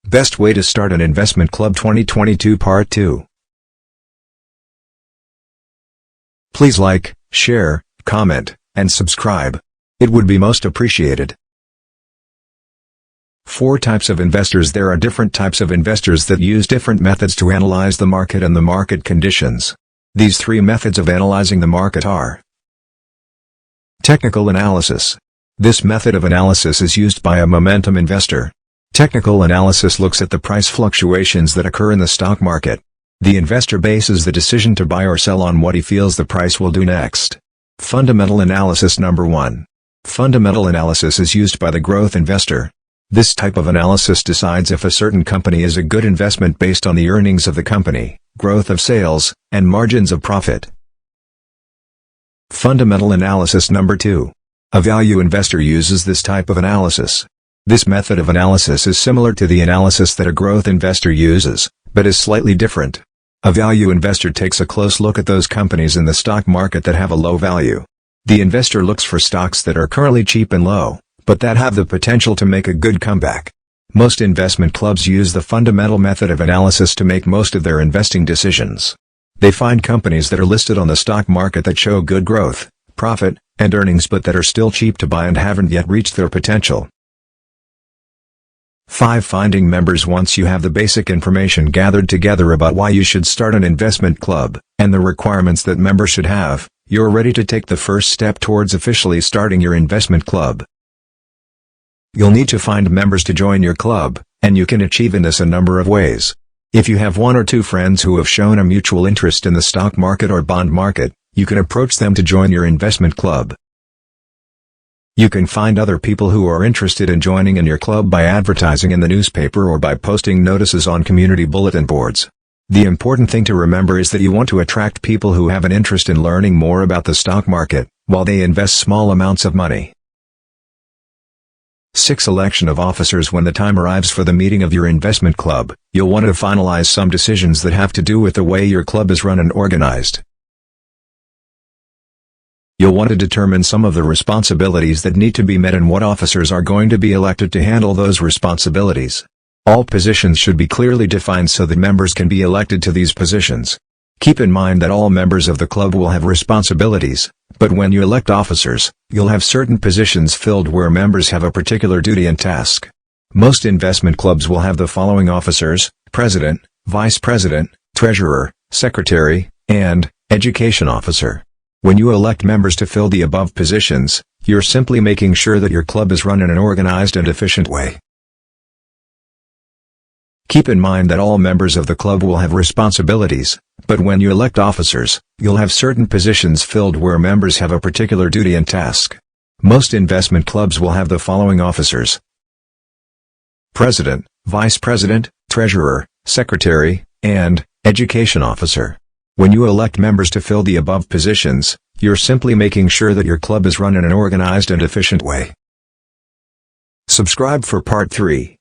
Best way to start an investment club 2022 Part 2. Please like, share, comment, and subscribe. It would be most appreciated. 4 types of investors. There are different types of investors that use different methods to analyze the market and the market conditions. These 3 methods of analyzing the market are: technical analysis. This method of analysis is used by a momentum investor. Technical analysis looks at the price fluctuations that occur in the stock market. The investor bases the decision to buy or sell on what he feels the price will do next. Fundamental analysis. Number 1. Fundamental analysis is used by the growth investor. This type of analysis decides if a certain company is a good investment based on the earnings of the company, growth of sales, and margins of profit. Fundamental analysis. Number 2. A value investor uses this type of analysis. This method of analysis is similar to the analysis that a growth investor uses, but is slightly different. A value investor takes a close look at those companies in the stock market that have a low value. The investor looks for stocks that are currently cheap and low, but that have the potential to make a good comeback. Most investment clubs use the fundamental method of analysis to make most of their investing decisions. They find companies that are listed on the stock market that show good growth, profit, and earnings but that are still cheap to buy and haven't yet reached their potential. 5. Finding members. Once you have the basic information gathered together about why you should start an investment club, and the requirements that members should have, you're ready to take the first step towards officially starting your investment club. You'll need to find members to join your club, and you can achieve in this a number of ways. If you have 1 or 2 friends who have shown a mutual interest in the stock market or bond market, you can approach them to join your investment club. You can find other people who are interested in joining in your club by advertising in the newspaper or by posting notices on community bulletin boards. The important thing to remember is that you want to attract people who have an interest in learning more about the stock market, while they invest small amounts of money. 6. Election of officers. When the time arrives for the meeting of your investment club, you'll want to finalize some decisions that have to do with the way your club is run and organized. You'll want to determine some of the responsibilities that need to be met and what officers are going to be elected to handle those responsibilities. All positions should be clearly defined so that members can be elected to these positions. Keep in mind that all members of the club will have responsibilities, but when you elect officers, you'll have certain positions filled where members have a particular duty and task. Most investment clubs will have the following officers: president, vice president, treasurer, secretary, and education officer. When you elect members to fill the above positions, you're simply making sure that your club is run in an organized and efficient way. Keep in mind that all members of the club will have responsibilities, but when you elect officers, you'll have certain positions filled where members have a particular duty and task. Most investment clubs will have the following officers: president, vice president, treasurer, secretary, and education officer. When you elect members to fill the above positions, you're simply making sure that your club is run in an organized and efficient way. Subscribe for Part 3.